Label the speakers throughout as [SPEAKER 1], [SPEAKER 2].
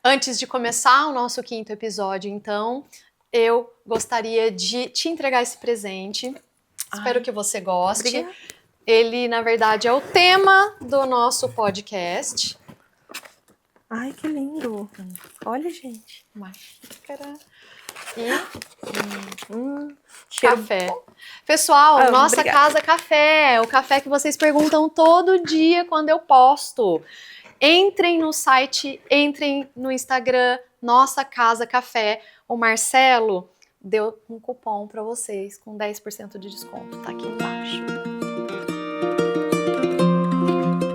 [SPEAKER 1] Antes de começar o nosso quinto episódio, então, eu gostaria de te entregar esse presente. Espero que você goste.
[SPEAKER 2] Obrigada.
[SPEAKER 1] Ele, na verdade, é o tema do nosso podcast.
[SPEAKER 2] Ai, que lindo. Olha, gente.
[SPEAKER 1] Uma xícara e
[SPEAKER 2] Cheiro
[SPEAKER 1] café. Pessoal, nossa
[SPEAKER 2] obrigada.
[SPEAKER 1] Casa Café, o café que vocês perguntam todo dia quando eu posto. Entrem no site, entrem no Instagram, Nossa Casa Café. O Marcelo deu um cupom para vocês com 10% de desconto, tá aqui embaixo.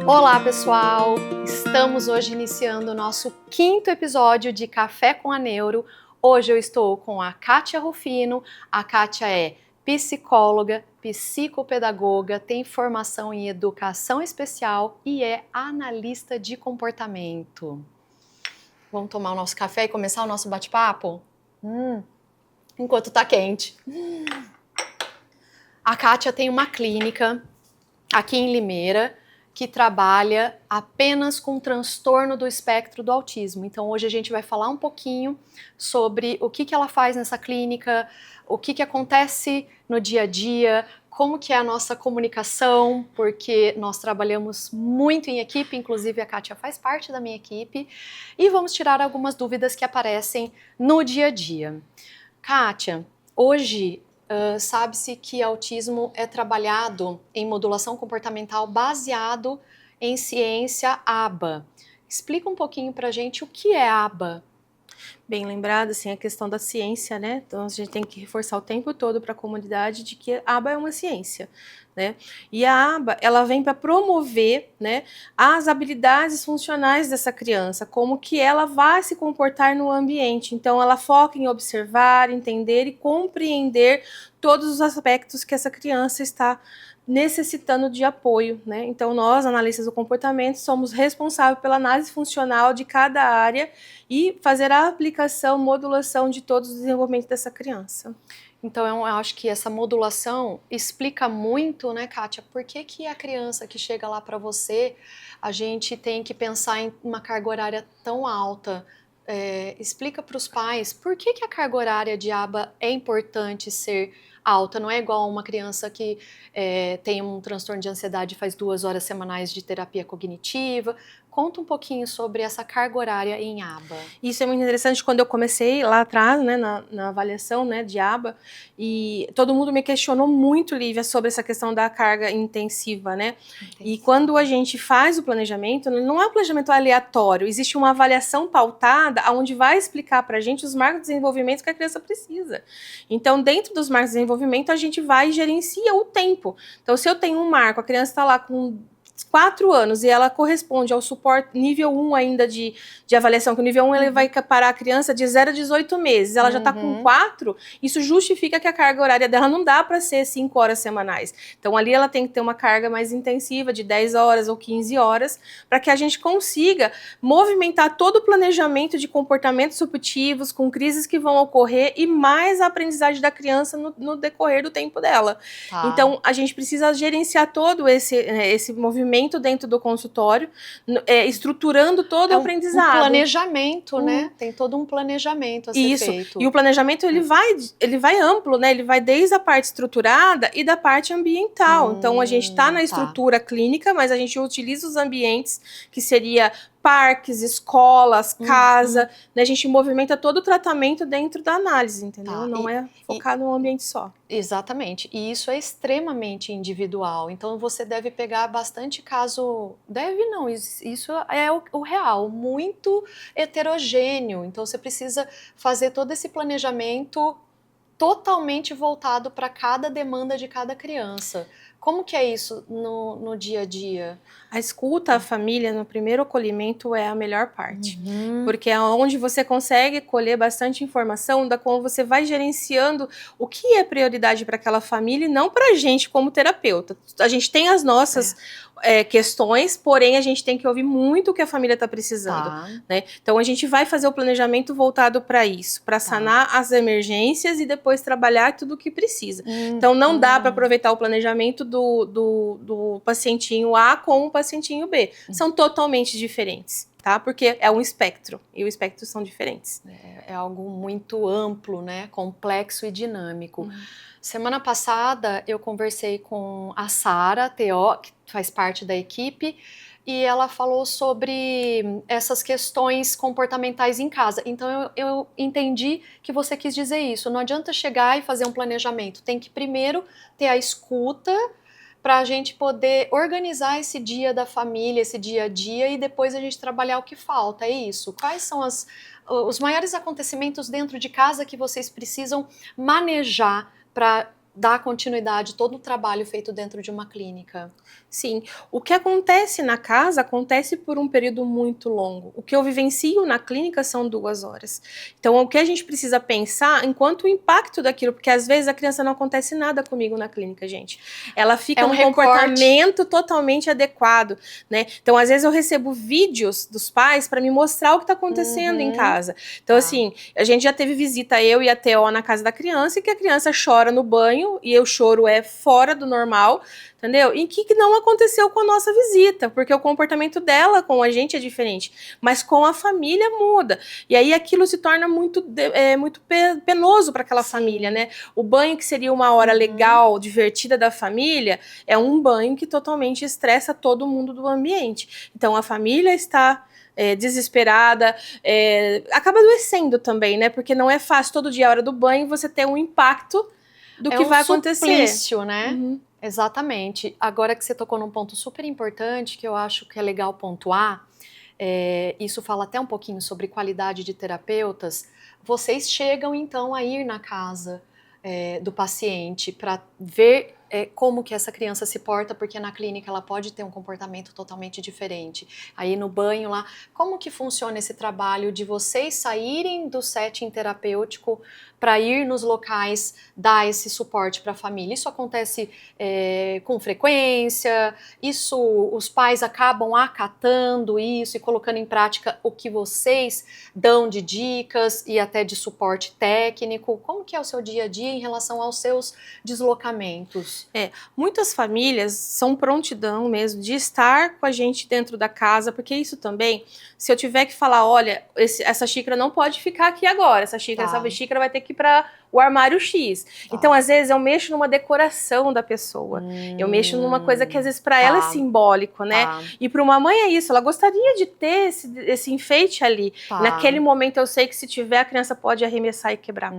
[SPEAKER 1] Olá, pessoal! Estamos hoje iniciando o nosso quinto episódio de Café com a Neuro. Hoje eu estou com a Kátia Rufino. A Kátia é psicóloga, psicopedagoga, tem formação em educação especial e é analista de comportamento. Vamos tomar o nosso café e começar o nosso bate-papo? Enquanto tá quente. A Kátia tem uma clínica aqui em Limeira que trabalha apenas com transtorno do espectro do autismo. Então hoje a gente vai falar um pouquinho sobre o que ela faz nessa clínica, o que acontece no dia a dia, como que é a nossa comunicação, porque nós trabalhamos muito em equipe, inclusive a Kátia faz parte da minha equipe, e vamos tirar algumas dúvidas que aparecem no dia a dia. Kátia, hoje sabe-se que autismo é trabalhado em modulação comportamental baseado em ciência ABA. Explica um pouquinho pra gente o que é ABA.
[SPEAKER 2] Bem lembrado, assim, a questão da ciência, né? Então, a gente tem que reforçar o tempo todo para a comunidade de que a ABA é uma ciência, né? E a ABA, ela vem para promover, né, as habilidades funcionais dessa criança, como que ela vai se comportar no ambiente. Então, ela foca em observar, entender e compreender todos os aspectos que essa criança está necessitando de apoio, né? Então, nós, analistas do comportamento, somos responsáveis pela análise funcional de cada área e fazer a aplicação, modulação de todos os desenvolvimentos dessa criança.
[SPEAKER 1] Então, eu acho que essa modulação explica muito, né, Kátia, por que a criança que chega lá para você, a gente tem que pensar em uma carga horária tão alta. Explica para os pais por que a carga horária de ABA é importante ser alta, não é igual uma criança que tem um transtorno de ansiedade e faz 2 horas semanais de terapia cognitiva. Conta um pouquinho sobre essa carga horária em ABA.
[SPEAKER 2] Isso é muito interessante. Quando eu comecei lá atrás, né, na avaliação, né, de ABA, e todo mundo me questionou muito, Lívia, sobre essa questão da carga intensiva, né? E quando a gente faz o planejamento, não é um planejamento aleatório, existe uma avaliação pautada onde vai explicar pra gente os marcos de desenvolvimento que a criança precisa. Então, dentro dos marcos de desenvolvimento, a gente vai e gerencia o tempo. Então, se eu tenho um marco, a criança está lá com 4 anos e ela corresponde ao suporte nível 1 ainda de avaliação, que o nível 1 ele vai parar a criança de 0 a 18 meses, ela já está com 4, isso justifica que a carga horária dela não dá para ser 5 horas semanais. Então ali ela tem que ter uma carga mais intensiva de 10 horas ou 15 horas, para que a gente consiga movimentar todo o planejamento de comportamentos disruptivos, com crises que vão ocorrer e mais a aprendizagem da criança no decorrer do tempo dela.
[SPEAKER 1] Tá.
[SPEAKER 2] Então a gente precisa gerenciar todo esse movimento dentro do consultório, estruturando todo o aprendizado.
[SPEAKER 1] Um planejamento, né? Tem todo um planejamento a ser feito.
[SPEAKER 2] E o planejamento ele vai amplo, né? Ele vai desde a parte estruturada e da parte ambiental. Então a gente está na estrutura clínica, mas a gente utiliza os ambientes que seria parques, escolas, casa, né? A gente movimenta todo o tratamento dentro da análise, entendeu? Não é focado num ambiente só.
[SPEAKER 1] Exatamente, e isso é extremamente individual, então você deve pegar bastante caso, deve não, isso é o real, muito heterogêneo, então você precisa fazer todo esse planejamento totalmente voltado para cada demanda de cada criança. Como que é isso no dia a dia?
[SPEAKER 2] A escuta à família no primeiro acolhimento é a melhor parte, porque é onde você consegue colher bastante informação da qual você vai gerenciando o que é prioridade para aquela família e não para a gente como terapeuta. A gente tem as nossas questões, porém a gente tem que ouvir muito o que a família está precisando, né? Então a gente vai fazer o planejamento voltado para isso, para sanar as emergências e depois trabalhar tudo o que precisa. Então não dá para aproveitar o planejamento do pacientinho A com o pacientinho B. São totalmente diferentes. tá? Porque é um espectro, e os espectros são diferentes.
[SPEAKER 1] É algo muito amplo, né? Complexo e dinâmico. Semana passada eu conversei com a Sara TO, que faz parte da equipe, e ela falou sobre essas questões comportamentais em casa. Então eu entendi que você quis dizer isso. Não adianta chegar e fazer um planejamento, tem que primeiro ter a escuta para a gente poder organizar esse dia da família, esse dia a dia, e depois a gente trabalhar o que falta. É isso. Quais são os maiores acontecimentos dentro de casa que vocês precisam manejar para dar continuidade a todo o trabalho feito dentro de uma clínica?
[SPEAKER 2] Sim, o que acontece na casa acontece por um período muito longo. O que eu vivencio na clínica são 2 horas. Então, o que a gente precisa pensar enquanto o impacto daquilo, porque às vezes a criança não acontece nada comigo na clínica, gente. Ela fica num comportamento totalmente adequado, né? Então, às vezes eu recebo vídeos dos pais para me mostrar o que está acontecendo em casa. Então, assim, a gente já teve visita, eu e a TO, na casa da criança, e que a criança chora no banho, e o choro é fora do normal, entendeu? E que não aconteceu com a nossa visita, porque o comportamento dela com a gente é diferente, mas com a família muda. E aí aquilo se torna muito penoso para aquela família, né? O banho que seria uma hora legal, divertida da família, é um banho que totalmente estressa todo mundo do ambiente. Então a família está desesperada, acaba adoecendo também, né? Porque não é fácil todo dia a hora do banho você ter um impacto do que vai acontecer.
[SPEAKER 1] É um suplício, né? Exatamente. Agora que você tocou num ponto super importante, que eu acho que é legal pontuar, isso fala até um pouquinho sobre qualidade de terapeutas, vocês chegam então a ir na casa do paciente para ver como que essa criança se porta, porque na clínica ela pode ter um comportamento totalmente diferente. Aí no banho lá, como que funciona esse trabalho de vocês saírem do setting terapêutico para ir nos locais dar esse suporte para a família? Isso acontece com frequência? Isso, os pais acabam acatando isso e colocando em prática o que vocês dão de dicas e até de suporte técnico? Como que é o seu dia a dia em relação aos seus deslocamentos?
[SPEAKER 2] Muitas famílias são prontidão mesmo de estar com a gente dentro da casa, porque isso também, se eu tiver que falar, olha, essa xícara não pode ficar aqui agora, essa xícara vai ter que ir para o armário X. Então, às vezes, eu mexo numa decoração da pessoa. Eu mexo numa coisa que, às vezes, para ela é simbólico, né? E para uma mãe é isso, ela gostaria de ter esse enfeite ali. Naquele momento, eu sei que se tiver, a criança pode arremessar e quebrar.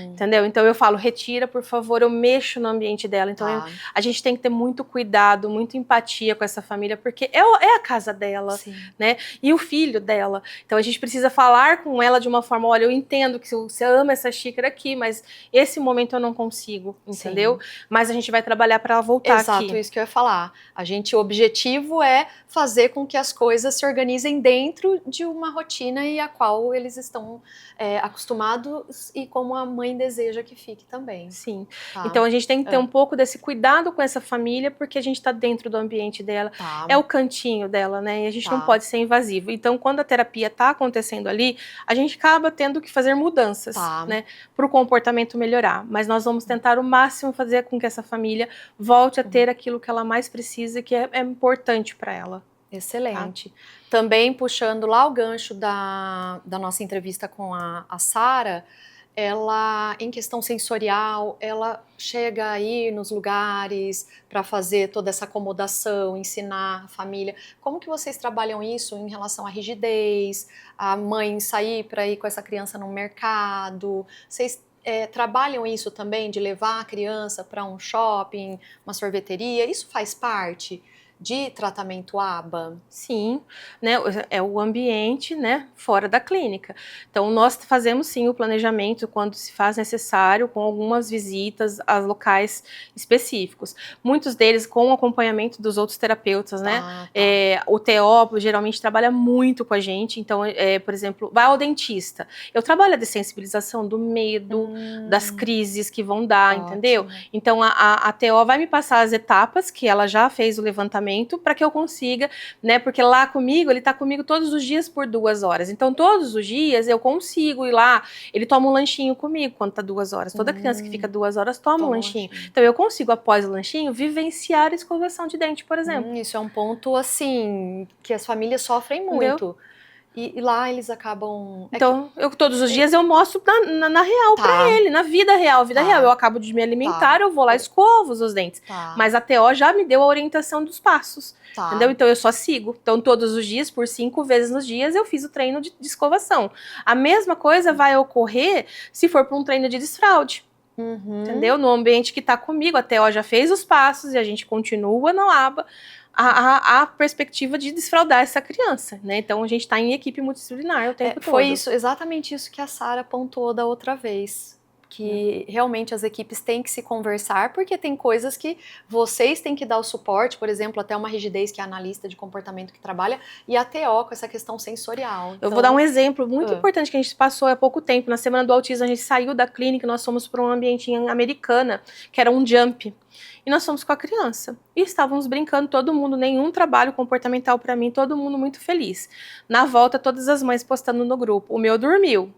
[SPEAKER 2] Entendeu? Então, eu falo, retira, por favor, eu mexo no ambiente dela. Então, a gente tem que ter muito cuidado, muita empatia com essa família, porque é a casa dela, né? E o filho dela. Então, a gente precisa falar com ela de uma forma, olha, eu entendo que você ama essa xícara aqui, mas esse momento eu não consigo, entendeu? Mas a gente vai trabalhar para ela voltar aqui.
[SPEAKER 1] Exato, isso que eu ia falar. O objetivo é fazer com que as coisas se organizem dentro de uma rotina e a qual eles estão acostumados e como a mãe deseja que fique também.
[SPEAKER 2] Sim. Então a gente tem que ter um pouco desse cuidado com essa família, porque a gente está dentro do ambiente dela, é o cantinho dela, né? E a gente não pode ser invasivo. Então, quando a terapia está acontecendo ali, a gente acaba tendo que fazer mudanças, né? Para o comportamento melhorar. Mas nós vamos tentar o máximo fazer com que essa família volte a ter aquilo que ela mais precisa e que é importante para ela.
[SPEAKER 1] Excelente. Também puxando lá o gancho da nossa entrevista com a Sara, ela, em questão sensorial, ela chega aí nos lugares para fazer toda essa acomodação, ensinar a família. Como que vocês trabalham isso em relação à rigidez, a mãe sair para ir com essa criança no mercado? Vocês trabalham isso também, de levar a criança para um shopping, uma sorveteria? Isso faz parte de tratamento ABA?
[SPEAKER 2] Sim, né, é o ambiente, né, fora da clínica. Então, nós fazemos sim o planejamento quando se faz necessário, com algumas visitas a locais específicos. Muitos deles com o acompanhamento dos outros terapeutas, né? O TO geralmente trabalha muito com a gente, então, por exemplo, vai ao dentista. Eu trabalho a dessensibilização do medo, das crises que vão dar, entendeu? Então, a TO vai me passar as etapas que ela já fez o levantamento para que eu consiga, né? Porque lá comigo, ele tá comigo todos os dias por 2 horas. Então, todos os dias eu consigo ir lá. Ele toma um lanchinho comigo quando tá 2 horas. Toda criança que fica 2 horas toma um lanchinho. Então, eu consigo, após o lanchinho, vivenciar a escovação de dente, por exemplo.
[SPEAKER 1] Isso é um ponto, assim, que as famílias sofrem muito. Entendeu? E lá eles acabam...
[SPEAKER 2] Então, todos os dias eu mostro na real pra ele, na vida real. Eu acabo de me alimentar, eu vou lá e escovo os dentes. Mas a TO já me deu a orientação dos passos. Entendeu? Então eu só sigo. Então todos os dias, por 5 vezes nos dias, eu fiz o treino de escovação. A mesma coisa vai ocorrer se for para um treino de desfraude. Entendeu? No ambiente que tá comigo, a TO já fez os passos e a gente continua no aba a perspectiva de desfraudar essa criança, né? Então a gente está em equipe multidisciplinar o tempo todo.
[SPEAKER 1] Foi exatamente isso que a Sara pontuou da outra vez. Que realmente as equipes têm que se conversar, porque tem coisas que vocês têm que dar o suporte, por exemplo, até uma rigidez que é a analista de comportamento que trabalha, e a TO com essa questão sensorial.
[SPEAKER 2] Então, eu vou dar um exemplo muito importante que a gente passou há pouco tempo. Na Semana do Autismo, a gente saiu da clínica, nós fomos para um ambiente em Americana, que era um jump. E nós fomos com a criança. E estávamos brincando, todo mundo, nenhum trabalho comportamental para mim, todo mundo muito feliz. Na volta, todas as mães postando no grupo. O meu dormiu.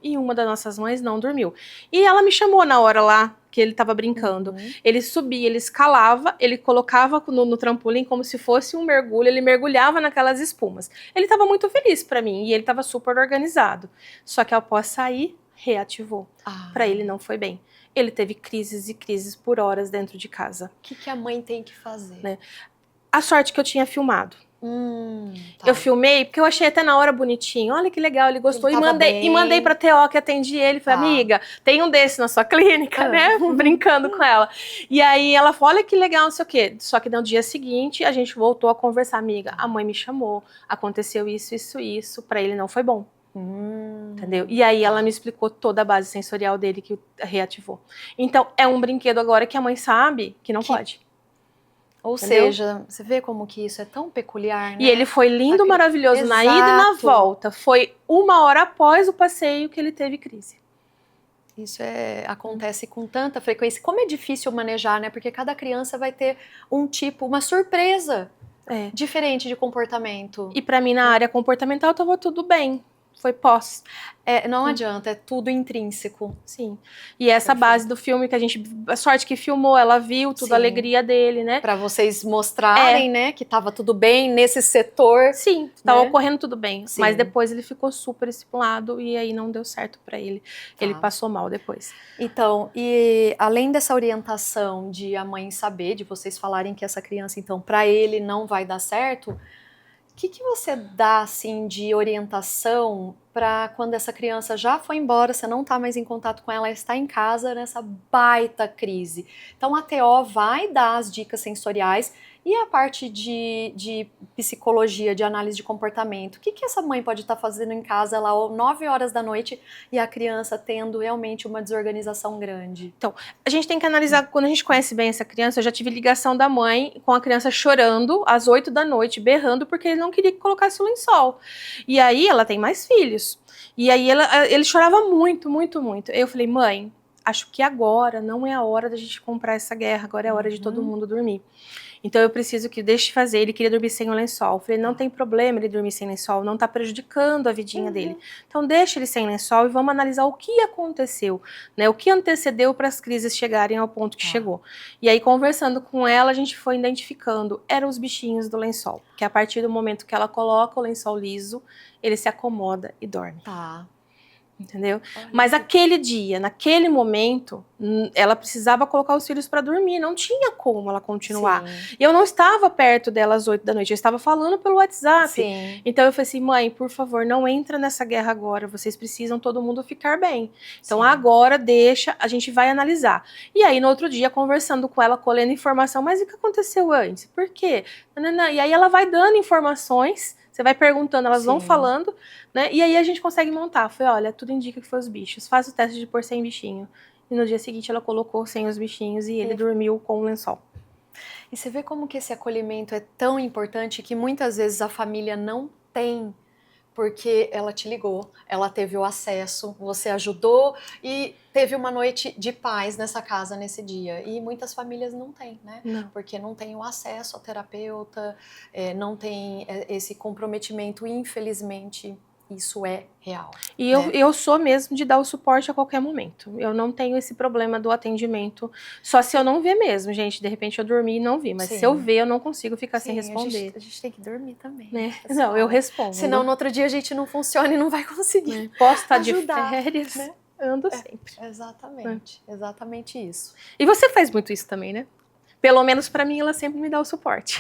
[SPEAKER 2] E uma das nossas mães não dormiu. E ela me chamou na hora lá que ele estava brincando. Ele subia, ele escalava, ele colocava no trampolim como se fosse um mergulho, ele mergulhava naquelas espumas. Ele estava muito feliz para mim e ele estava super organizado. Só que após sair, reativou. Para ele não foi bem. Ele teve crises e crises por horas dentro de casa.
[SPEAKER 1] O que a mãe tem que fazer?
[SPEAKER 2] Né? A sorte que eu tinha filmado. Eu filmei, porque eu achei até na hora bonitinho. Olha que legal, ele gostou. E mandei pra TO que atendi ele. Falei, amiga, tem um desse na sua clínica, né? Brincando com ela. E aí ela falou, olha que legal, não sei o quê. Só que no dia seguinte, a gente voltou a conversar. Amiga, a mãe me chamou, aconteceu isso. Pra ele não foi bom. Entendeu? E aí ela me explicou toda a base sensorial dele que reativou. Então, é um brinquedo agora que a mãe sabe que não pode.
[SPEAKER 1] Ou entendeu? Seja, você vê como que isso é tão peculiar, né?
[SPEAKER 2] E ele foi lindo, maravilhoso na ida e na volta. Foi 1 hora após o passeio que ele teve crise.
[SPEAKER 1] Isso acontece com tanta frequência. Como é difícil manejar, né? Porque cada criança vai ter uma surpresa diferente de comportamento.
[SPEAKER 2] E pra mim, na área comportamental, tava tudo bem. Foi pós.
[SPEAKER 1] Não adianta, é tudo intrínseco.
[SPEAKER 2] Sim. E essa base do filme que a sorte que filmou, ela viu tudo, a alegria dele, né?
[SPEAKER 1] Pra vocês mostrarem, né, que tava tudo bem nesse setor.
[SPEAKER 2] Sim, tava ocorrendo tudo bem. Sim. Mas depois ele ficou super estipulado e aí não deu certo pra ele. Ele passou mal depois.
[SPEAKER 1] Então, e além dessa orientação de a mãe saber, de vocês falarem que essa criança, então, pra ele não vai dar certo, o que você dá, assim, de orientação para quando essa criança já foi embora, você não está mais em contato com ela, está em casa nessa baita crise? Então a TO vai dar as dicas sensoriais e a parte de psicologia, de análise de comportamento. O que essa mãe pode estar fazendo em casa lá 9 horas da noite e a criança tendo realmente uma desorganização grande?
[SPEAKER 2] Então, a gente tem que analisar, quando a gente conhece bem essa criança, eu já tive ligação da mãe com a criança chorando às 8 da noite, berrando, porque ele não queria que colocasse o lençol. E aí ela tem mais filhos. E aí ele chorava muito. Eu falei, mãe, acho que agora não é a hora da gente comprar essa guerra, agora é a hora de todo mundo dormir. Então eu preciso que deixe fazer, ele queria dormir sem o lençol. Eu falei, não tem problema ele dormir sem lençol, não tá prejudicando a vidinha dele. Então deixa ele sem lençol e vamos analisar o que aconteceu, né? O que antecedeu para as crises chegarem ao ponto que chegou. E aí conversando com ela, a gente foi identificando, eram os bichinhos do lençol, que a partir do momento que ela coloca o lençol liso, ele se acomoda e dorme. Entendeu? Mas aquele dia, naquele momento, ela precisava colocar os filhos para dormir, não tinha como ela continuar. E eu não estava perto dela às 8 da noite, eu estava falando pelo WhatsApp. Então eu falei assim, mãe, por favor, não entra nessa guerra agora, vocês precisam todo mundo ficar bem. Então agora deixa, a gente vai analisar. E aí no outro dia, conversando com ela, colhendo informação, mas o que aconteceu antes? Por quê? E aí ela vai dando informações. Você vai perguntando, elas vão falando, né? E aí a gente consegue montar. Foi, olha, tudo indica que foi os bichos. Faz o teste de pôr sem bichinho. E no dia seguinte ela colocou sem os bichinhos e ele dormiu com o lençol.
[SPEAKER 1] E você vê como que esse acolhimento é tão importante que muitas vezes a família não tem, porque ela te ligou, ela teve o acesso, você ajudou e teve uma noite de paz nessa casa nesse dia. E muitas famílias não têm, né? Porque não tem o acesso ao terapeuta, não tem esse comprometimento, infelizmente, isso é real.
[SPEAKER 2] E
[SPEAKER 1] né?
[SPEAKER 2] eu sou mesmo de dar o suporte a qualquer momento. Eu não tenho esse problema do atendimento. Só se eu não ver mesmo, gente. De repente eu dormi e não vi. Mas
[SPEAKER 1] Sim.
[SPEAKER 2] se eu ver, eu não consigo ficar sem
[SPEAKER 1] Sim,
[SPEAKER 2] responder.
[SPEAKER 1] a gente tem que dormir também.
[SPEAKER 2] Né?
[SPEAKER 1] pessoal.
[SPEAKER 2] Não, eu respondo.
[SPEAKER 1] Senão no outro dia a gente não funciona e não vai conseguir.
[SPEAKER 2] Posso estar de
[SPEAKER 1] ajudar,
[SPEAKER 2] férias,
[SPEAKER 1] né?
[SPEAKER 2] ando sempre.
[SPEAKER 1] Exatamente, exatamente isso.
[SPEAKER 2] E você faz muito isso também, né? Pelo menos pra mim, ela sempre me dá o suporte.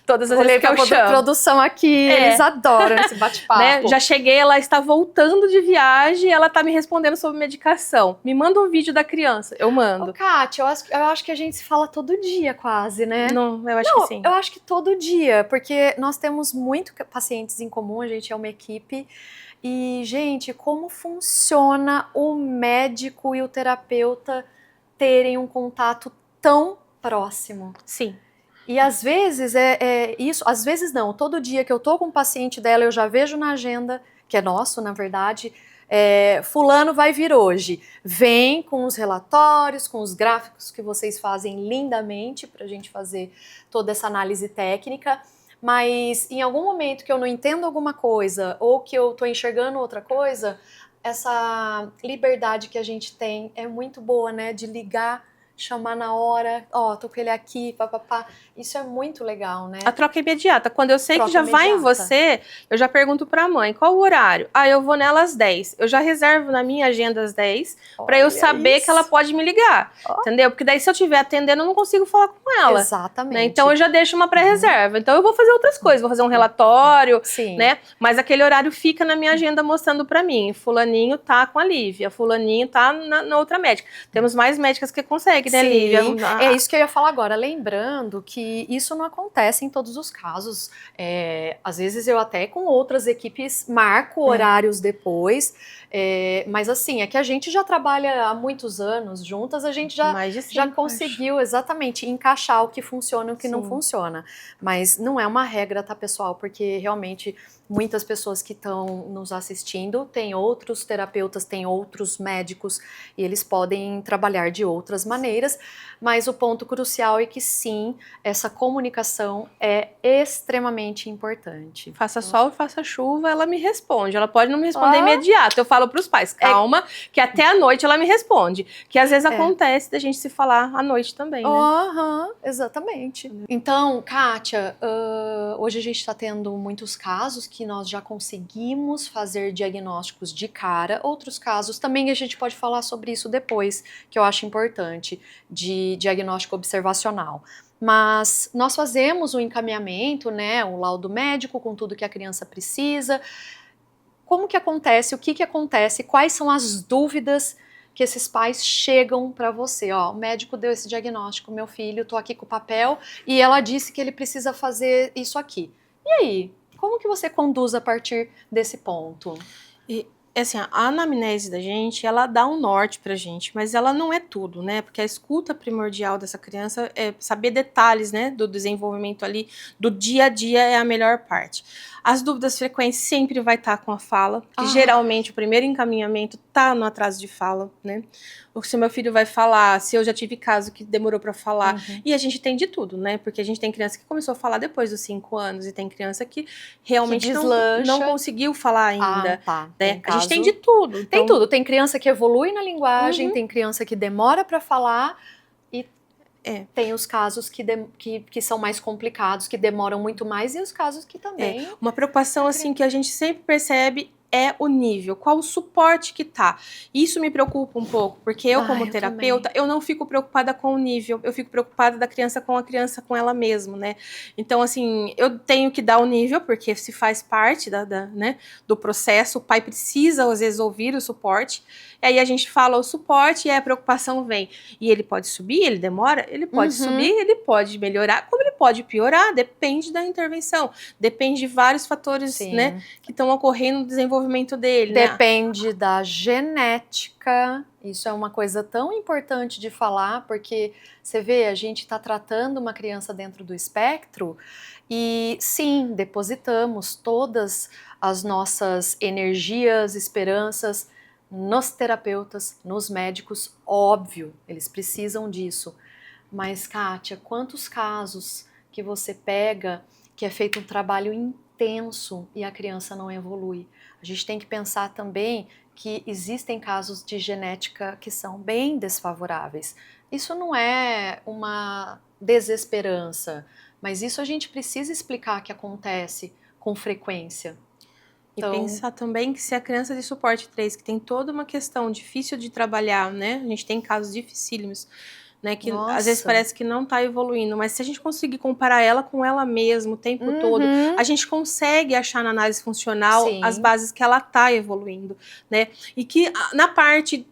[SPEAKER 2] Todas as vezes que eu chamo.
[SPEAKER 1] Produção aqui, eles adoram esse bate-papo.
[SPEAKER 2] Né? Já cheguei, ela está voltando de viagem, ela tá me respondendo sobre medicação. Me manda um vídeo da criança, eu mando.
[SPEAKER 1] Ô, Kátia, eu acho que a gente se fala todo dia quase, né?
[SPEAKER 2] Não, eu acho que sim.
[SPEAKER 1] Eu acho que todo dia, porque nós temos muitos pacientes em comum, a gente é uma equipe. E, gente, como funciona o médico e o terapeuta terem um contato tão próximo?
[SPEAKER 2] Sim.
[SPEAKER 1] E às vezes isso, às vezes não, todo dia que eu tô com um paciente dela, eu já vejo na agenda, que é nosso, na verdade, fulano vai vir hoje. Vem com os relatórios, com os gráficos que vocês fazem lindamente pra gente fazer toda essa análise técnica. Mas em algum momento que eu não entendo alguma coisa ou que eu tô enxergando outra coisa, essa liberdade que a gente tem é muito boa, né? De ligar, chamar na hora, tô com ele aqui, papapá. Isso é muito legal, né?
[SPEAKER 2] A troca imediata. Quando eu sei
[SPEAKER 1] Troca
[SPEAKER 2] que já vai em
[SPEAKER 1] imediata.
[SPEAKER 2] você, eu já pergunto pra mãe, qual o horário? Eu vou nela às 10. Eu já reservo na minha agenda às 10, pra eu saber que ela pode me ligar. Entendeu? Porque daí se eu estiver atendendo, eu não consigo falar com ela.
[SPEAKER 1] Exatamente.
[SPEAKER 2] Né? Então eu já deixo uma pré-reserva. Então eu vou fazer outras coisas, vou fazer um relatório,
[SPEAKER 1] Sim.
[SPEAKER 2] né? Mas aquele horário fica na minha agenda mostrando pra mim. Fulaninho tá com a Lívia, fulaninho tá na outra médica. Temos mais médicas que conseguem, né,
[SPEAKER 1] Sim,
[SPEAKER 2] Lívia?
[SPEAKER 1] É isso que eu ia falar agora. Lembrando que isso não acontece em todos os casos. Às vezes eu até com outras equipes marco horários depois. Mas assim, é que a gente já trabalha há muitos anos juntas, a gente já conseguiu exatamente encaixar o que funciona e o que não funciona. Mas não é uma regra, tá, pessoal? Porque realmente muitas pessoas que estão nos assistindo têm outros terapeutas, têm outros médicos e eles podem trabalhar de outras maneiras, mas o ponto crucial é que sim, essa comunicação é extremamente importante.
[SPEAKER 2] Faça sol, faça chuva, ela me responde. Ela pode não me responder imediato. Eu falo para os pais, calma, que até a noite ela me responde. Que às vezes acontece da gente se falar à noite também, né?
[SPEAKER 1] Exatamente. Então, Kátia, hoje a gente está tendo muitos casos que nós já conseguimos fazer diagnósticos de cara. Outros casos também a gente pode falar sobre isso depois, que eu acho importante, de diagnóstico observacional. Mas nós fazemos o encaminhamento, né, o laudo médico com tudo que a criança precisa. Como que acontece, o que acontece, quais são as dúvidas que esses pais chegam para você? O médico deu esse diagnóstico, meu filho, tô aqui com o papel e ela disse que ele precisa fazer isso aqui. E aí, como que você conduz a partir desse ponto?
[SPEAKER 2] Assim, a anamnese da gente, ela dá um norte pra gente, mas ela não é tudo, né? Porque a escuta primordial dessa criança é saber detalhes, né, do desenvolvimento ali, do dia a dia é a melhor parte. As dúvidas frequentes sempre vai estar com a fala, que geralmente o primeiro encaminhamento tá no atraso de fala, né? Ou se meu filho vai falar, se eu já tive caso que demorou para falar. E a gente tem de tudo, né? Porque a gente tem criança que começou a falar depois dos 5 anos e tem criança que realmente não conseguiu falar ainda. Né? A gente tem de tudo.
[SPEAKER 1] Tem tudo. Tem criança que evolui na linguagem, tem criança que demora para falar e tem os casos que são mais complicados, que demoram muito mais e os casos que também...
[SPEAKER 2] Uma preocupação assim que a gente sempre percebe é o nível, qual o suporte que tá. Isso me preocupa um pouco, porque eu como terapeuta, eu não fico preocupada com o nível, eu fico preocupada da criança com ela mesma, né? Então, assim, eu tenho que dar o nível, porque se faz parte né, do processo, o pai precisa, às vezes, ouvir o suporte, e aí a gente fala o suporte e aí a preocupação vem. E ele pode subir, ele demora? Ele pode subir, ele pode melhorar, como ele pode piorar, depende da intervenção, depende de vários fatores, né, que estão ocorrendo no desenvolvimento dele.
[SPEAKER 1] Depende da genética, isso é uma coisa tão importante de falar, porque você vê, a gente está tratando uma criança dentro do espectro e sim, depositamos todas as nossas energias, esperanças nos terapeutas, nos médicos, óbvio, eles precisam disso. Mas, Kátia, quantos casos que você pega que é feito um trabalho intenso e a criança não evolui? a gente tem que pensar também que existem casos de genética que são bem desfavoráveis. Isso não é uma desesperança, mas isso a gente precisa explicar que acontece com frequência.
[SPEAKER 2] E pensar também que se a criança de suporte 3, que tem toda uma questão difícil de trabalhar, né? A gente tem casos dificílimos, né? Que às vezes parece que não está evoluindo, mas se a gente conseguir comparar ela com ela mesma o tempo todo, a gente consegue achar na análise funcional as bases que ela está evoluindo, né? E que na parte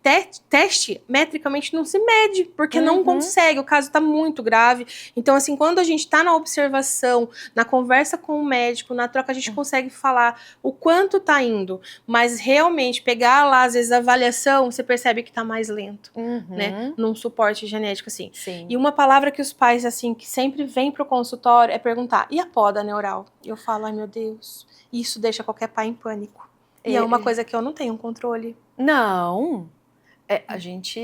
[SPEAKER 2] teste, metricamente não se mede, porque não consegue, o caso está muito grave. Então, assim, quando a gente está na observação, na conversa com o médico, na troca, a gente consegue falar o quanto está indo, mas realmente pegar lá, às vezes, a avaliação, você percebe que está mais lento, né? Num suporte genético. Assim.
[SPEAKER 1] Sim.
[SPEAKER 2] E uma palavra que os pais, assim, que sempre vêm pro consultório é perguntar, e a poda neural? E eu falo, ai meu Deus, isso deixa qualquer pai em pânico. E é uma coisa que eu não tenho controle.
[SPEAKER 1] Não, a gente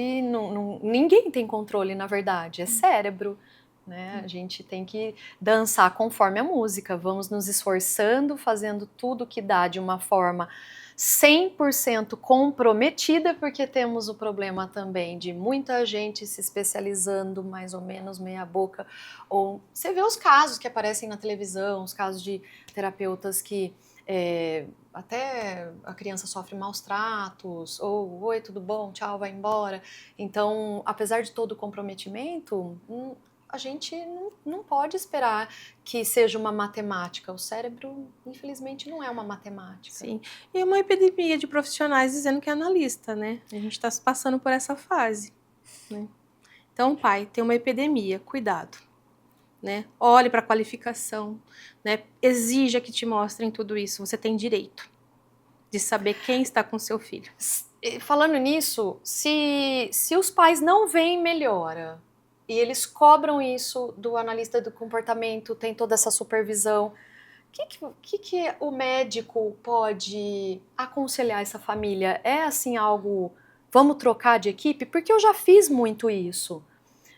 [SPEAKER 1] ninguém tem controle, na verdade, é cérebro. Né? A gente tem que dançar conforme a música, vamos nos esforçando, fazendo tudo que dá de uma forma 100% comprometida, porque temos o problema também de muita gente se especializando mais ou menos meia boca, ou você vê os casos que aparecem na televisão, os casos de terapeutas que até a criança sofre maus tratos, ou oi, tudo bom, tchau, vai embora. Então, apesar de todo o comprometimento, a gente não pode esperar que seja uma matemática. O cérebro, infelizmente, não é uma matemática.
[SPEAKER 2] Sim. E é uma epidemia de profissionais dizendo que é analista, né? A gente está passando por essa fase, né? Então, pai, tem uma epidemia, cuidado, né? Olhe para a qualificação, né? Exija que te mostrem tudo isso. Você tem direito de saber quem está com seu filho.
[SPEAKER 1] Falando nisso, se os pais não veem melhora, e eles cobram isso do analista do comportamento, tem toda essa supervisão, o que o médico pode aconselhar essa família? É assim algo, vamos trocar de equipe? Porque eu já fiz muito isso.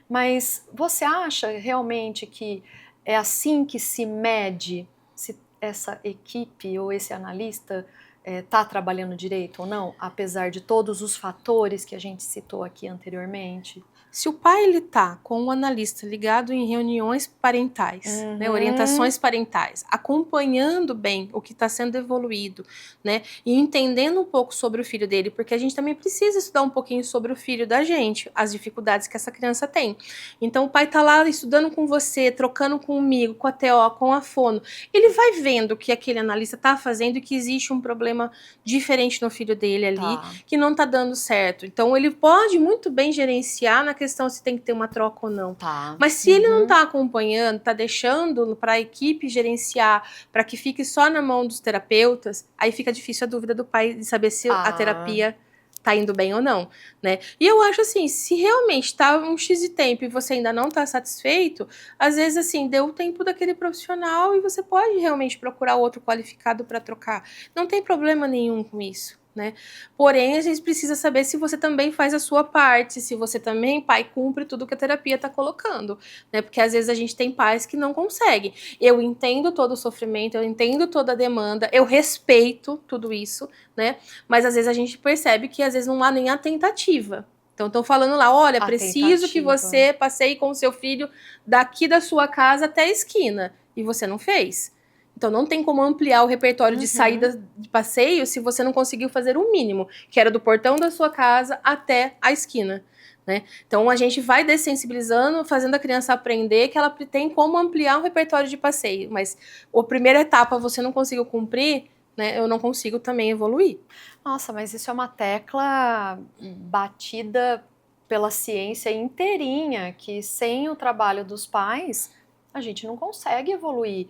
[SPEAKER 1] Mas você acha realmente que é assim que se mede se essa equipe ou esse analista está trabalhando direito ou não, apesar de todos os fatores que a gente citou aqui anteriormente?
[SPEAKER 2] Se o pai está com um analista ligado em reuniões parentais, né, orientações parentais, acompanhando bem o que está sendo evoluído, né, e entendendo um pouco sobre o filho dele, porque a gente também precisa estudar um pouquinho sobre o filho da gente, as dificuldades que essa criança tem. Então o pai está lá estudando com você, trocando comigo, com a TO, com a fono, ele vai vendo o que aquele analista está fazendo e que existe um problema diferente no filho dele ali, que não está dando certo. Então ele pode muito bem gerenciar na questão se tem que ter uma troca ou não. Mas se ele não está acompanhando, está deixando para a equipe gerenciar, para que fique só na mão dos terapeutas, aí fica difícil a dúvida do pai de saber se a terapia tá indo bem ou não, né? E eu acho assim, se realmente tá um X de tempo e você ainda não tá satisfeito, às vezes assim, deu o tempo daquele profissional e você pode realmente procurar outro qualificado para trocar. Não tem problema nenhum com isso, né? Porém, a gente precisa saber se você também faz a sua parte, se você também, pai, cumpre tudo que a terapia tá colocando, né? Porque às vezes a gente tem pais que não conseguem. Eu entendo todo o sofrimento, eu entendo toda a demanda, eu respeito tudo isso, né? Mas às vezes a gente percebe que às vezes não há nem a tentativa. Então estão falando lá, olha, preciso que você passeie com o seu filho daqui da sua casa até a esquina. E você não fez. Então não tem como ampliar o repertório de saída de passeio se você não conseguiu fazer o mínimo, que era do portão da sua casa até a esquina, né? Então a gente vai dessensibilizando, fazendo a criança aprender que ela tem como ampliar o repertório de passeio, mas a primeira etapa você não conseguiu cumprir, né? Eu não consigo também evoluir.
[SPEAKER 1] Nossa, mas isso é uma tecla batida pela ciência inteirinha, que sem o trabalho dos pais a gente não consegue evoluir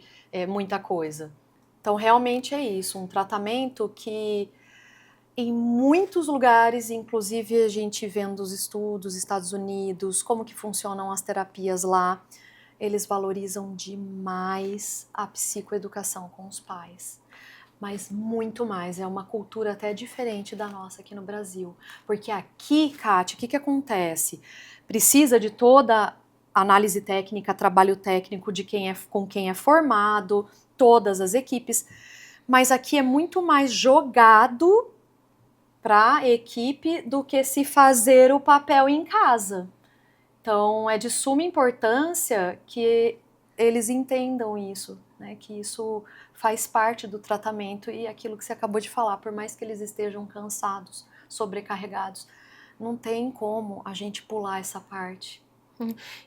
[SPEAKER 1] muita coisa. Então, realmente é isso, um tratamento que em muitos lugares, inclusive a gente vendo os estudos, Estados Unidos, como que funcionam as terapias lá, eles valorizam demais a psicoeducação com os pais. Mas muito mais, é uma cultura até diferente da nossa aqui no Brasil. Porque aqui, Kátia, o que acontece? Precisa de toda análise técnica, trabalho técnico de com quem é formado, todas as equipes, mas aqui é muito mais jogado para a equipe do que se fazer o papel em casa. Então, é de suma importância que eles entendam isso, né? Que isso faz parte do tratamento e aquilo que você acabou de falar, por mais que eles estejam cansados, sobrecarregados, não tem como a gente pular essa parte.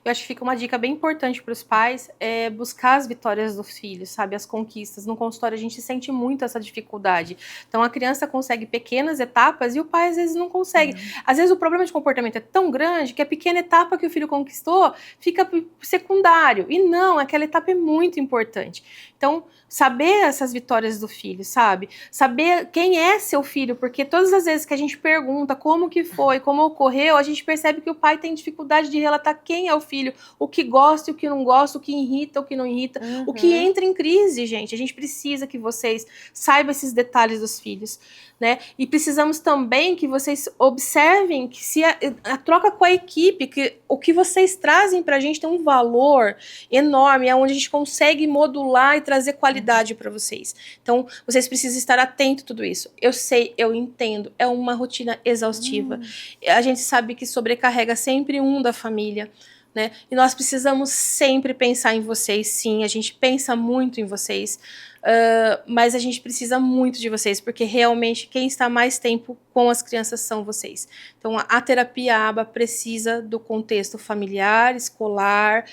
[SPEAKER 2] Eu acho que fica uma dica bem importante para os pais, buscar as vitórias dos filhos, sabe, as conquistas. No consultório a gente sente muito essa dificuldade. Então a criança consegue pequenas etapas e o pai às vezes não consegue. Às vezes o problema de comportamento é tão grande que a pequena etapa que o filho conquistou fica secundário. E não, aquela etapa é muito importante. Então, saber essas vitórias do filho, sabe? Saber quem é seu filho, porque todas as vezes que a gente pergunta como que foi, como ocorreu, a gente percebe que o pai tem dificuldade de relatar quem é o filho, o que gosta e o que não gosta, o que irrita, o que não irrita, o que entra em crise, gente. A gente precisa que vocês saibam esses detalhes dos filhos, né? E precisamos também que vocês observem que se a troca com a equipe, que o que vocês trazem pra gente tem um valor enorme, é onde a gente consegue modular e trazer qualidade para vocês. Então, vocês precisam estar atentos a tudo isso. Eu sei, eu entendo, é uma rotina exaustiva. A gente sabe que sobrecarrega sempre um da família, né? E nós precisamos sempre pensar em vocês, sim, a gente pensa muito em vocês, mas a gente precisa muito de vocês, porque realmente quem está mais tempo com as crianças são vocês. Então a terapia ABA precisa do contexto familiar, escolar,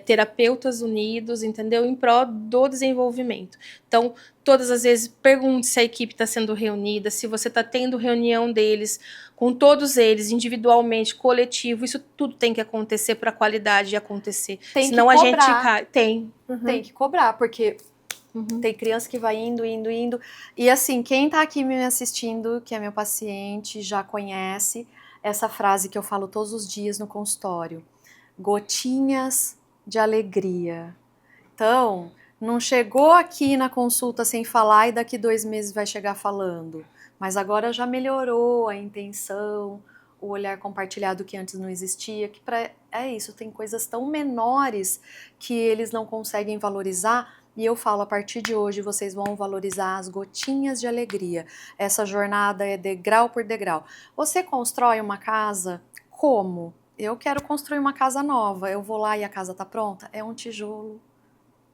[SPEAKER 2] terapeutas unidos, entendeu? Em prol do desenvolvimento. Então, todas as vezes, pergunte se a equipe está sendo reunida, se você está tendo reunião deles, com todos eles, individualmente, coletivo, isso tudo tem que acontecer para a qualidade acontecer.
[SPEAKER 1] Tem
[SPEAKER 2] Senão
[SPEAKER 1] que
[SPEAKER 2] a gente
[SPEAKER 1] cobrar.
[SPEAKER 2] cai. Tem.
[SPEAKER 1] Tem que cobrar, porque tem criança que vai indo. E assim, quem tá aqui me assistindo, que é meu paciente, já conhece essa frase que eu falo todos os dias no consultório. Gotinhas de alegria. Então, não chegou aqui na consulta sem falar e daqui 2 meses vai chegar falando. Mas agora já melhorou a intenção, o olhar compartilhado que antes não existia, que é isso, tem coisas tão menores que eles não conseguem valorizar. E eu falo, a partir de hoje vocês vão valorizar as gotinhas de alegria. Essa jornada é degrau por degrau. Você constrói uma casa como? Eu quero construir uma casa nova. Eu vou lá e a casa tá pronta? É um tijolo,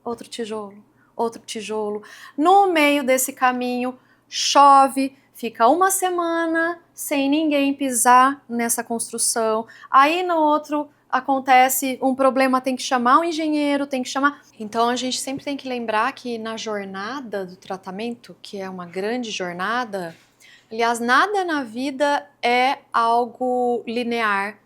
[SPEAKER 1] outro tijolo, outro tijolo. No meio desse caminho, chove, fica 1 semana sem ninguém pisar nessa construção. Aí no outro acontece um problema, tem que chamar um engenheiro, tem que chamar... Então a gente sempre tem que lembrar que na jornada do tratamento, que é uma grande jornada, aliás, nada na vida é algo linear.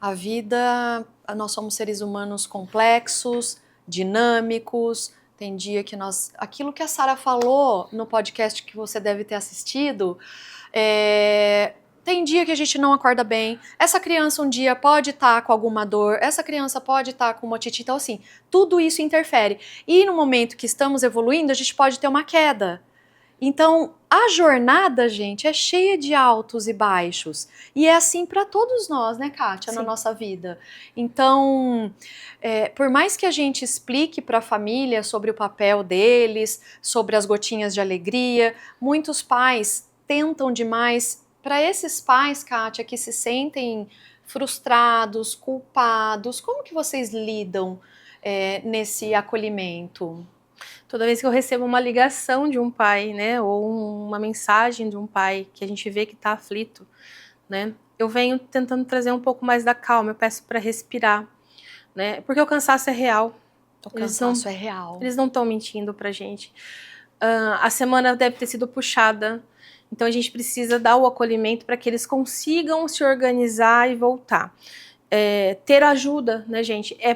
[SPEAKER 1] A vida, nós somos seres humanos complexos, dinâmicos. Tem dia que nós... Aquilo que a Sara falou no podcast que você deve ter assistido, tem dia que a gente não acorda bem. Essa criança um dia pode estar com alguma dor, essa criança pode estar com uma otite. Então, assim, tudo isso interfere. E no momento que estamos evoluindo, a gente pode ter uma queda. Então, a jornada, gente, é cheia de altos e baixos. E é assim para todos nós, né, Kátia, na nossa vida. Então, por mais que a gente explique para a família sobre o papel deles, sobre as gotinhas de alegria, muitos pais tentam demais. Para esses pais, Kátia, que se sentem frustrados, culpados, como que vocês lidam nesse acolhimento?
[SPEAKER 2] Toda vez que eu recebo uma ligação de um pai, né, ou uma mensagem de um pai que a gente vê que está aflito, né, eu venho tentando trazer um pouco mais da calma, eu peço para respirar, né, porque o cansaço é real.
[SPEAKER 1] O cansaço é real.
[SPEAKER 2] Eles não estão mentindo pra gente. A semana deve ter sido puxada, então a gente precisa dar o acolhimento para que eles consigam se organizar e voltar. Ter ajuda, né, gente, é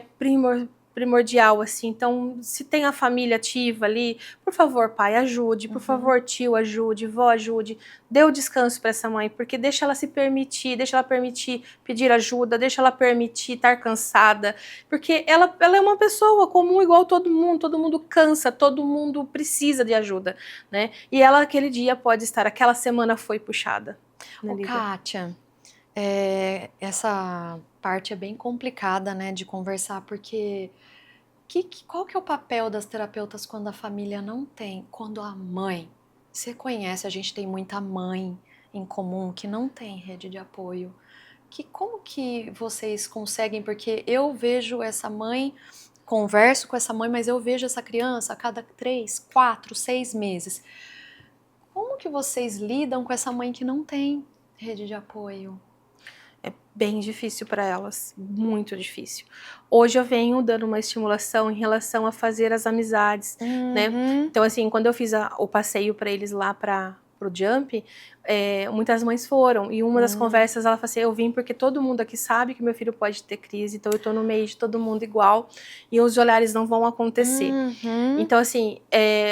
[SPEAKER 2] primordial, assim. Então, se tem a família ativa ali, por favor, pai, ajude, por favor, tio, ajude, vó, ajude, dê o descanso para essa mãe, porque deixa ela se permitir, deixa ela permitir pedir ajuda, deixa ela permitir estar cansada, porque ela é uma pessoa comum igual todo mundo cansa, todo mundo precisa de ajuda, né? E ela, aquele dia, pode estar, aquela semana foi puxada.
[SPEAKER 1] Ô, Kátia, essa parte é bem complicada, né, de conversar, porque Qual que é o papel das terapeutas quando a família não tem? Quando a mãe, você conhece, a gente tem muita mãe em comum que não tem rede de apoio. Como que vocês conseguem? Porque eu vejo essa mãe, converso com essa mãe, mas eu vejo essa criança a cada 3, 4, 6 meses. Como que vocês lidam com essa mãe que não tem rede de apoio?
[SPEAKER 2] É bem difícil para elas, muito difícil. Hoje eu venho dando uma estimulação em relação a fazer as amizades, né? Então, assim, quando eu fiz o passeio para eles lá para o Jump, muitas mães foram. E uma das conversas, ela falou assim, eu vim porque todo mundo aqui sabe que meu filho pode ter crise, então eu tô no meio de todo mundo igual e os olhares não vão acontecer. Então, assim,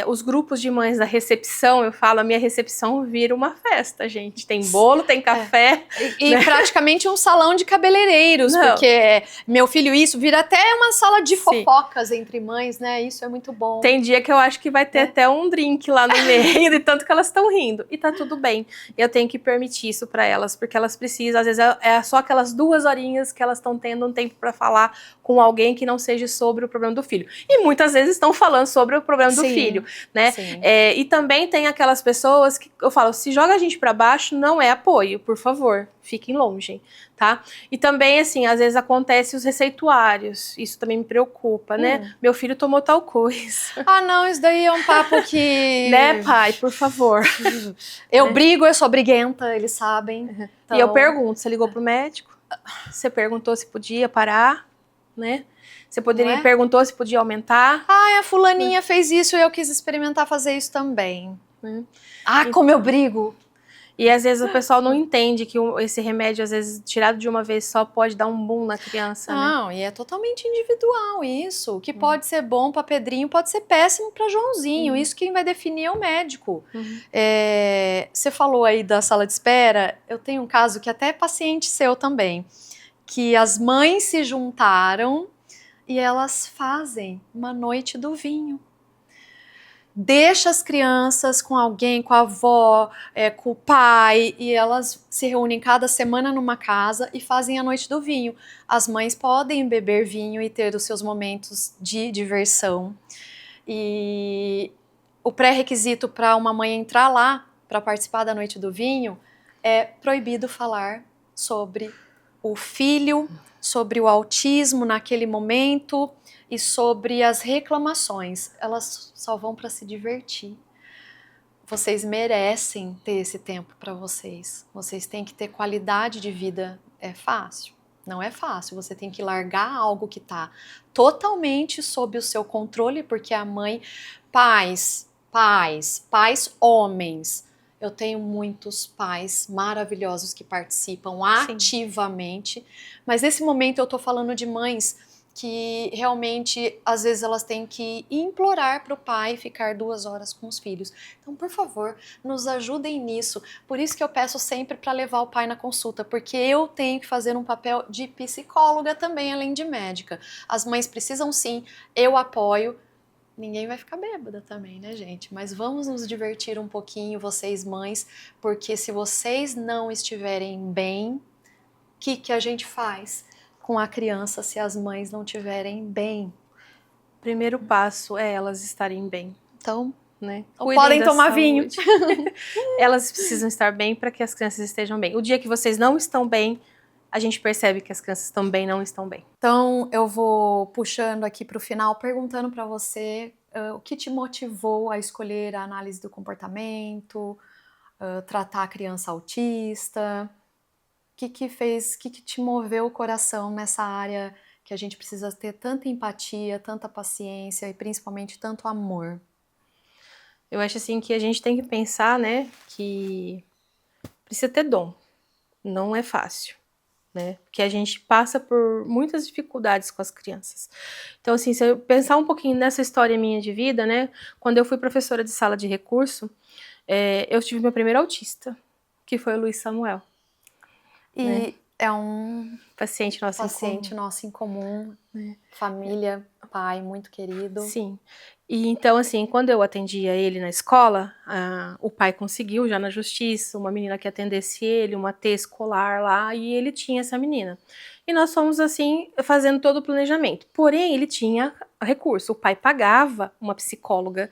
[SPEAKER 2] os grupos de mães da recepção, eu falo, a minha recepção vira uma festa, gente. Tem bolo, tem café.
[SPEAKER 1] E
[SPEAKER 2] né?
[SPEAKER 1] praticamente um salão de cabeleireiros,
[SPEAKER 2] Não.
[SPEAKER 1] porque meu filho isso vira até uma sala de fofocas entre mães, né? Isso é muito bom.
[SPEAKER 2] Tem dia que eu acho que vai ter até um drink lá no meio, de tanto que elas estão rindo. E tá tudo bem. Eu tenho que permitir isso para elas, porque elas precisam, às vezes é só aquelas 2 horinhas que elas estão tendo um tempo para falar com alguém que não seja sobre o problema do filho. E muitas vezes estão falando sobre o problema do filho, né? E também tem aquelas pessoas que eu falo, se joga a gente para baixo, não é apoio, por favor, fiquem longe, tá? E também, assim, às vezes acontece os receituários, isso também me preocupa, né? Meu filho tomou tal coisa.
[SPEAKER 1] Ah, não, isso daí é um papo que...
[SPEAKER 2] Né, pai, por favor.
[SPEAKER 1] Eu brigo, eu sou briguenta, eles sabem. Então...
[SPEAKER 2] E eu pergunto, você ligou pro médico? Você perguntou se podia parar, né? Você perguntou se podia aumentar?
[SPEAKER 1] Ah, a fulaninha fez isso e eu quis experimentar fazer isso também. Como eu brigo!
[SPEAKER 2] E às vezes o pessoal não entende que esse remédio, às vezes, tirado de uma vez só, pode dar um boom na criança,
[SPEAKER 1] Não,
[SPEAKER 2] né?
[SPEAKER 1] e é totalmente individual isso. O que pode ser bom para Pedrinho pode ser péssimo para Joãozinho. Isso quem vai definir é o médico. Você falou aí da sala de espera. Eu tenho um caso que até é paciente seu também, que as mães se juntaram e elas fazem uma noite do vinho. Deixa as crianças com alguém, com a avó, com o pai, e elas se reúnem cada semana numa casa e fazem a noite do vinho. As mães podem beber vinho e ter os seus momentos de diversão. E o pré-requisito para uma mãe entrar lá para participar da noite do vinho é proibido falar sobre o filho, sobre o autismo naquele momento e sobre as reclamações. Elas só vão para se divertir. Vocês merecem ter esse tempo para vocês. Vocês têm que ter qualidade de vida. É fácil? Não é fácil. Você tem que largar algo que está totalmente sob o seu controle, porque a mãe... Pais homens... Eu tenho muitos pais maravilhosos que participam ativamente, mas nesse momento eu tô falando de mães que realmente, às vezes, elas têm que implorar para o pai ficar 2 horas com os filhos. Então, por favor, nos ajudem nisso. Por isso que eu peço sempre para levar o pai na consulta, porque eu tenho que fazer um papel de psicóloga também, além de médica. As mães precisam sim, eu apoio. Ninguém vai ficar bêbada também, né, gente? Mas vamos nos divertir um pouquinho, vocês mães, porque se vocês não estiverem bem, o que a gente faz com a criança se as mães não estiverem bem?
[SPEAKER 2] Primeiro passo é elas estarem bem.
[SPEAKER 1] Então,
[SPEAKER 2] né?
[SPEAKER 1] Podem tomar vinho.
[SPEAKER 2] Elas precisam estar bem para que as crianças estejam bem. O dia que vocês não estão bem, a gente percebe que as crianças também não estão bem.
[SPEAKER 1] Então, eu vou puxando aqui para o final, perguntando para você o que te motivou a escolher a análise do comportamento, tratar a criança autista, o que te moveu o coração nessa área que a gente precisa ter tanta empatia, tanta paciência e principalmente tanto amor?
[SPEAKER 2] Eu acho assim que a gente tem que pensar, né, que precisa ter dom. Não é fácil. Né? Porque a gente passa por muitas dificuldades com as crianças. Então, assim, se eu pensar um pouquinho nessa história minha de vida, né? Quando eu fui professora de sala de recurso, eu tive meu primeiro autista, que foi o Luiz Samuel.
[SPEAKER 1] E
[SPEAKER 2] né?
[SPEAKER 1] É um
[SPEAKER 2] paciente
[SPEAKER 1] nosso em comum, né? Família, pai muito querido.
[SPEAKER 2] Sim. E então, assim, quando eu atendia ele na escola, o pai conseguiu já na justiça uma menina que atendesse ele, uma T escolar lá, e ele tinha essa menina. E nós fomos, assim, fazendo todo o planejamento. Porém, ele tinha recurso. O pai pagava uma psicóloga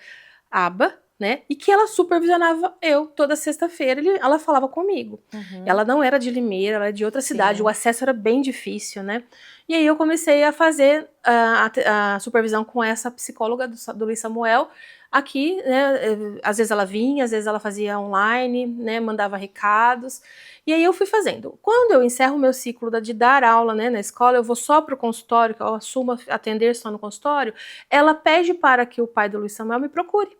[SPEAKER 2] aba, né? E que ela supervisionava eu toda sexta-feira. Ela falava comigo. Ela não era de Limeira, ela era de outra cidade. O acesso era bem difícil, né? E aí eu comecei a fazer a supervisão com essa psicóloga do Luiz Samuel aqui, né? Às vezes ela vinha, às vezes ela fazia online, né? Mandava recados. E aí eu fui fazendo. Quando eu encerro o meu ciclo de dar aula, né, na escola, eu vou só para o consultório, que eu assumo atender só no consultório, ela pede para que o pai do Luiz Samuel me procure.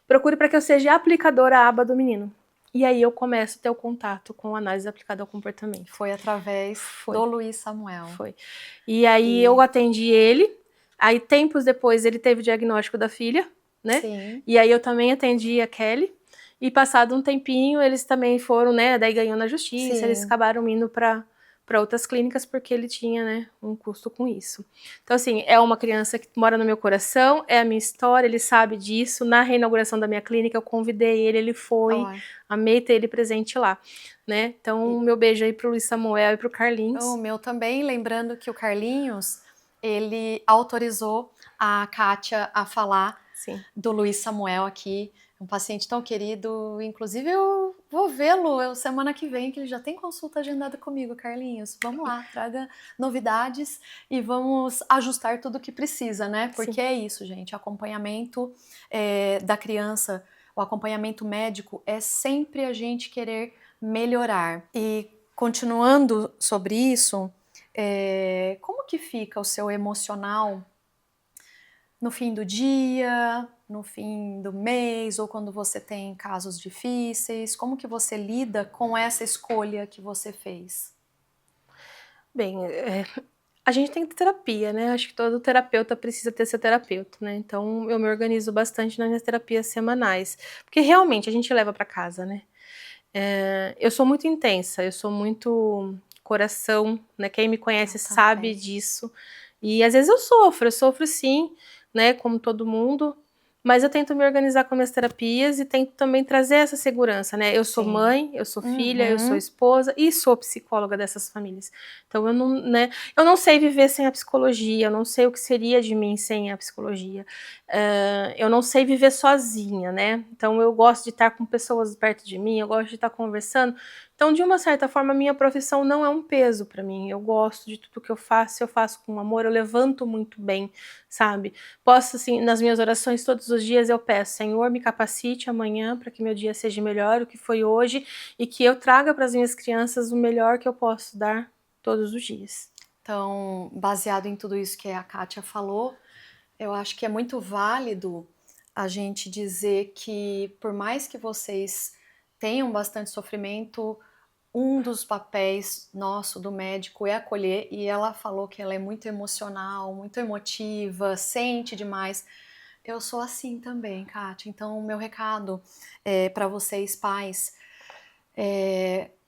[SPEAKER 2] Procure para que eu seja aplicadora aba do menino. E aí eu começo a ter o contato com análise aplicada ao comportamento.
[SPEAKER 1] Foi através do Luiz Samuel.
[SPEAKER 2] Foi. E aí eu atendi ele, aí tempos depois ele teve o diagnóstico da filha, né?
[SPEAKER 1] Sim.
[SPEAKER 2] E aí eu também atendi a Kelly, e passado um tempinho eles também foram, né, daí ganhou na justiça,
[SPEAKER 1] Sim.
[SPEAKER 2] eles acabaram indo para outras clínicas porque ele tinha, né, um custo com isso. Então, assim, é uma criança que mora no meu coração, é a minha história, ele sabe disso. Na reinauguração da minha clínica, eu convidei ele foi, amei ter ele presente lá, né? Então, meu beijo aí pro Luiz Samuel e pro Carlinhos.
[SPEAKER 1] O meu também, lembrando que o Carlinhos, ele autorizou a Kátia a falar do Luiz Samuel aqui, um paciente tão querido. Inclusive, eu vou vê-lo semana que vem, que ele já tem consulta agendada comigo, Carlinhos. Vamos lá, traga novidades e vamos ajustar tudo o que precisa, né? Porque é isso, gente, acompanhamento da criança, o acompanhamento médico é sempre a gente querer melhorar. E continuando sobre isso, como que fica o seu emocional no fim do dia, no fim do mês, ou quando você tem casos difíceis? Como que você lida com essa escolha que você fez?
[SPEAKER 2] Bem, a gente tem terapia, né? Acho que todo terapeuta precisa ter seu terapeuta, né? Então eu me organizo bastante nas minhas terapias semanais, porque realmente a gente leva para casa, né? Eu sou muito intensa, eu sou muito coração, né? Quem me conhece sabe disso. E às vezes eu sofro sim, né? Como todo mundo. Mas eu tento me organizar com minhas terapias e tento também trazer essa segurança, né? Eu sou mãe, eu sou filha, eu sou esposa e sou psicóloga dessas famílias. Então eu não sei viver sem a psicologia, eu não sei o que seria de mim sem a psicologia. Eu não sei viver sozinha, né? Então eu gosto de estar com pessoas perto de mim, eu gosto de estar conversando. Então, de uma certa forma, a minha profissão não é um peso para mim. Eu gosto de tudo que eu faço com amor, eu levanto muito bem, sabe? Posso, assim, nas minhas orações todos os dias eu peço, Senhor, me capacite amanhã para que meu dia seja melhor do que foi hoje e que eu traga para as minhas crianças o melhor que eu posso dar todos os dias.
[SPEAKER 1] Então, baseado em tudo isso que a Kátia falou, eu acho que é muito válido a gente dizer que, por mais que vocês tenham bastante sofrimento, um dos papéis nosso do médico é acolher, e ela falou que ela é muito emocional, muito emotiva, sente demais. Eu sou assim também, Kátia. Então, o meu recado para vocês, pais,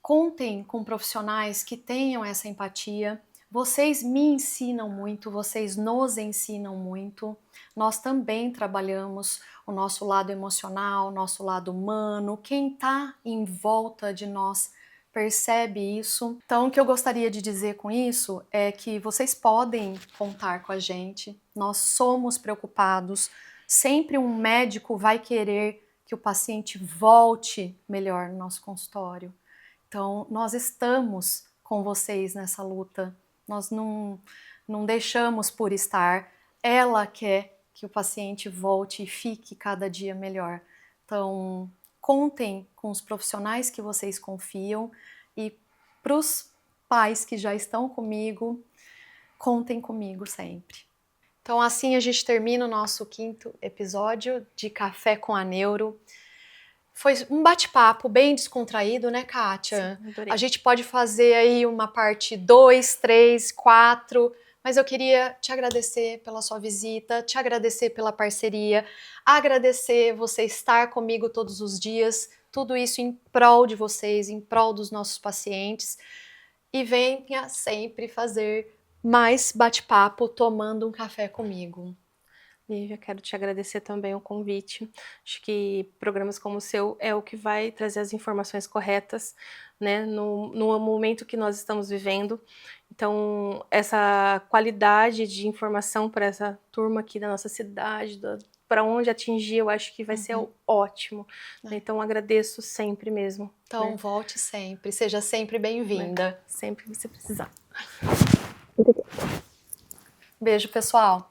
[SPEAKER 1] contem com profissionais que tenham essa empatia. Vocês me ensinam muito, vocês nos ensinam muito. Nós também trabalhamos o nosso lado emocional, o nosso lado humano. Quem está em volta de nós percebe isso. Então, o que eu gostaria de dizer com isso é que vocês podem contar com a gente. Nós somos preocupados. Sempre um médico vai querer que o paciente volte melhor no nosso consultório. Então, nós estamos com vocês nessa luta. Nós não deixamos por estar. Ela quer que o paciente volte e fique cada dia melhor. Então, contem com os profissionais que vocês confiam e para os pais que já estão comigo, contem comigo sempre. Então, assim a gente termina o nosso 5º episódio de Café com a Neuro. Foi um bate-papo bem descontraído, né, Kátia?
[SPEAKER 2] Sim, adorei.
[SPEAKER 1] A gente pode fazer aí uma parte 2, 3, 4, mas eu queria te agradecer pela sua visita, te agradecer pela parceria, agradecer você estar comigo todos os dias, tudo isso em prol de vocês, em prol dos nossos pacientes. E venha sempre fazer mais bate-papo tomando um café comigo.
[SPEAKER 2] Lívia, quero te agradecer também o convite. Acho que programas como o seu é o que vai trazer as informações corretas, né, no momento que nós estamos vivendo. Então, essa qualidade de informação para essa turma aqui da nossa cidade, para onde atingir, eu acho que vai ser ótimo. Então, agradeço sempre mesmo.
[SPEAKER 1] Então,
[SPEAKER 2] né?
[SPEAKER 1] volte sempre, seja sempre bem-vinda.
[SPEAKER 2] Sempre que você precisar.
[SPEAKER 1] Beijo, pessoal.